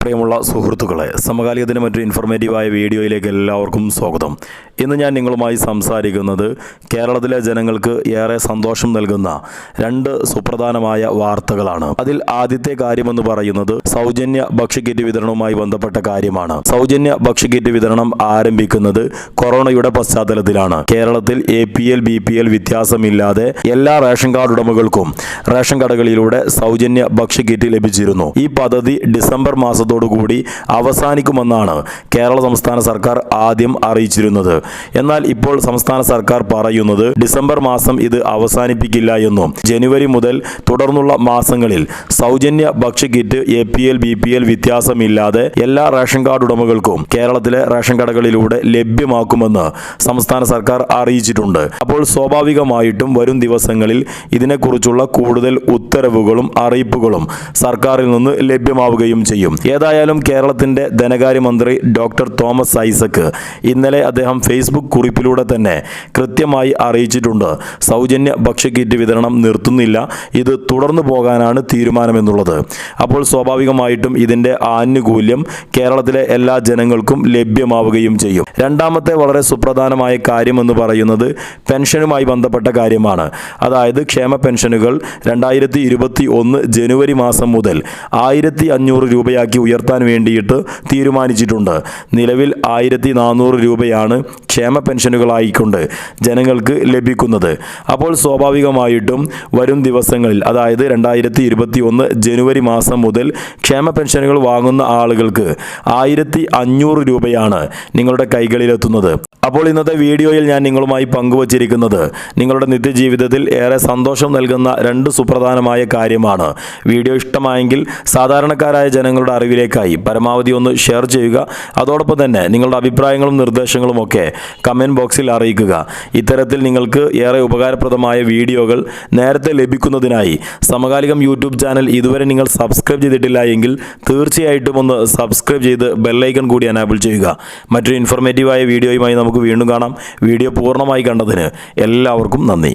പ്രിയമുള്ള സുഹൃത്തുക്കളെ, സമകാലികത്തിന് മറ്റൊരു ഇൻഫോർമേറ്റീവായ വീഡിയോയിലേക്ക് എല്ലാവർക്കും സ്വാഗതം. ഇന്ന് ഞാൻ നിങ്ങളുമായി സംസാരിക്കുന്നത് കേരളത്തിലെ ജനങ്ങൾക്ക് ഏറെ സന്തോഷം നൽകുന്ന രണ്ട് സുപ്രധാനമായ വാർത്തകളാണ്. അതിൽ ആദ്യത്തെ കാര്യമെന്ന് പറയുന്നത് സൗജന്യ ഭക്ഷ്യക്കിറ്റ് വിതരണവുമായി ബന്ധപ്പെട്ട കാര്യമാണ്. സൗജന്യ ഭക്ഷ്യക്കിറ്റ് വിതരണം ആരംഭിക്കുന്നത് കൊറോണയുടെ പശ്ചാത്തലത്തിലാണ്. കേരളത്തിൽ APL BPL വ്യത്യാസമില്ലാതെ എല്ലാ റേഷൻ കാർഡ് ഉടമകൾക്കും റേഷൻ കടകളിലൂടെ സൗജന്യ ഭക്ഷ്യക്കിറ്റ് ലഭിച്ചിരുന്നു. ഈ പദ്ധതി ഡിസംബർ മാസത്തോടുകൂടി അവസാനിക്കുമെന്നാണ് കേരള സംസ്ഥാന സർക്കാർ ആദ്യം അറിയിച്ചിരുന്നത്. എന്നാൽ ഇപ്പോൾ സംസ്ഥാന സർക്കാർ പറയുന്നത് ഡിസംബർ മാസം ഇത് അവസാനിപ്പിക്കില്ല എന്നും ജനുവരി മുതൽ തുടർന്നുള്ള മാസങ്ങളിൽ സൗജന്യ ഭക്ഷ്യക്കിറ്റ് APL BPL വ്യത്യാസമില്ലാതെ എല്ലാ റേഷൻ കാർഡ് ഉടമകൾക്കും കേരളത്തിലെ റേഷൻ കടകളിലൂടെ ലഭ്യമാക്കുമെന്ന് സംസ്ഥാന സർക്കാർ അറിയിച്ചിട്ടുണ്ട്. അപ്പോൾ സ്വാഭാവികമായിട്ടും വരും ദിവസങ്ങളിൽ ഇതിനെക്കുറിച്ചുള്ള കൂടുതൽ ഉത്തരവുകളും അറിയിപ്പുകളും സർക്കാരിൽ നിന്ന് ലഭ്യമാവുകയും ചെയ്യും. ഏതായാലും കേരളത്തിന്റെ ധനകാര്യമന്ത്രി ഡോക്ടർ തോമസ് ഐസക് ഇന്നലെ അദ്ദേഹം ഫേസ്ബുക്ക് കുറിപ്പിലൂടെ തന്നെ കൃത്യമായി അറിയിച്ചിട്ടുണ്ട്, സൗജന്യ ഭക്ഷ്യക്കിറ്റ് വിതരണം നിർത്തുന്നില്ല, ഇത് തുടർന്നു പോകാനാണ് തീരുമാനമെന്നുള്ളത്. അപ്പോൾ സ്വാഭാവികമായിട്ടും ഇതിന്റെ ആനുകൂല്യം കേരളത്തിലെ എല്ലാ ജനങ്ങൾക്കും ലഭ്യമാവുകയും ചെയ്യും. രണ്ടാമത്തെ വളരെ സുപ്രധാനമായ കാര്യമെന്ന് പറയുന്നത് പെൻഷനുമായി ബന്ധപ്പെട്ട കാര്യമാണ്. അതായത് ക്ഷേമ പെൻഷനുകൾ 2021 ജനുവരി മാസം മുതൽ 1500 രൂപയാക്കി ഉയർത്താൻ വേണ്ടിയിട്ട് തീരുമാനിച്ചിട്ടുണ്ട്. നിലവിൽ 1400 രൂപയാണ് ക്ഷേമ പെൻഷനുകളായിക്കൊണ്ട് ജനങ്ങൾക്ക് ലഭിക്കുന്നത്. അപ്പോൾ സ്വാഭാവികമായിട്ടും വരും ദിവസങ്ങളിൽ, അതായത് 2021 ജനുവരി മാസം മുതൽ ക്ഷേമ പെൻഷനുകൾ വാങ്ങുന്ന ആളുകൾക്ക് 1500 രൂപയാണ് നിങ്ങളുടെ കൈകളിലെത്തുന്നത്. അപ്പോൾ ഇന്നത്തെ വീഡിയോയിൽ ഞാൻ നിങ്ങളുമായി പങ്കുവച്ചിരിക്കുന്നത് നിങ്ങളുടെ നിത്യജീവിതത്തിൽ ഏറെ സന്തോഷം നൽകുന്ന രണ്ട് സുപ്രധാനമായ കാര്യമാണ്. വീഡിയോ ഇഷ്ടമായെങ്കിൽ സാധാരണക്കാരായ ജനങ്ങളുടെ അറിവിലേക്കായി പരമാവധി ഒന്ന് ഷെയർ ചെയ്യുക. അതോടൊപ്പം തന്നെ നിങ്ങളുടെ അഭിപ്രായങ്ങളും നിർദ്ദേശങ്ങളും ഒക്കെ കമൻറ്റ് ബോക്സിൽ അറിയിക്കുക. ഇത്തരത്തിൽ നിങ്ങൾക്ക് ഏറെ ഉപകാരപ്രദമായ വീഡിയോകൾ നേരത്തെ ലഭിക്കുന്നതിനായി സമകാലികം യൂട്യൂബ് ചാനൽ ഇതുവരെ നിങ്ങൾ സബ്സ്ക്രൈബ് ചെയ്തിട്ടില്ല എങ്കിൽ തീർച്ചയായിട്ടും ഒന്ന് സബ്സ്ക്രൈബ് ചെയ്ത് ബെല്ലൈക്കൺ കൂടി എനേബിൾ ചെയ്യുക. മറ്റൊരു ഇൻഫോർമേറ്റീവായ വീഡിയോയുമായി നമുക്ക് വീണ്ടും കാണാം. വീഡിയോ പൂർണ്ണമായി കണ്ടതിന് എല്ലാവർക്കും നന്ദി.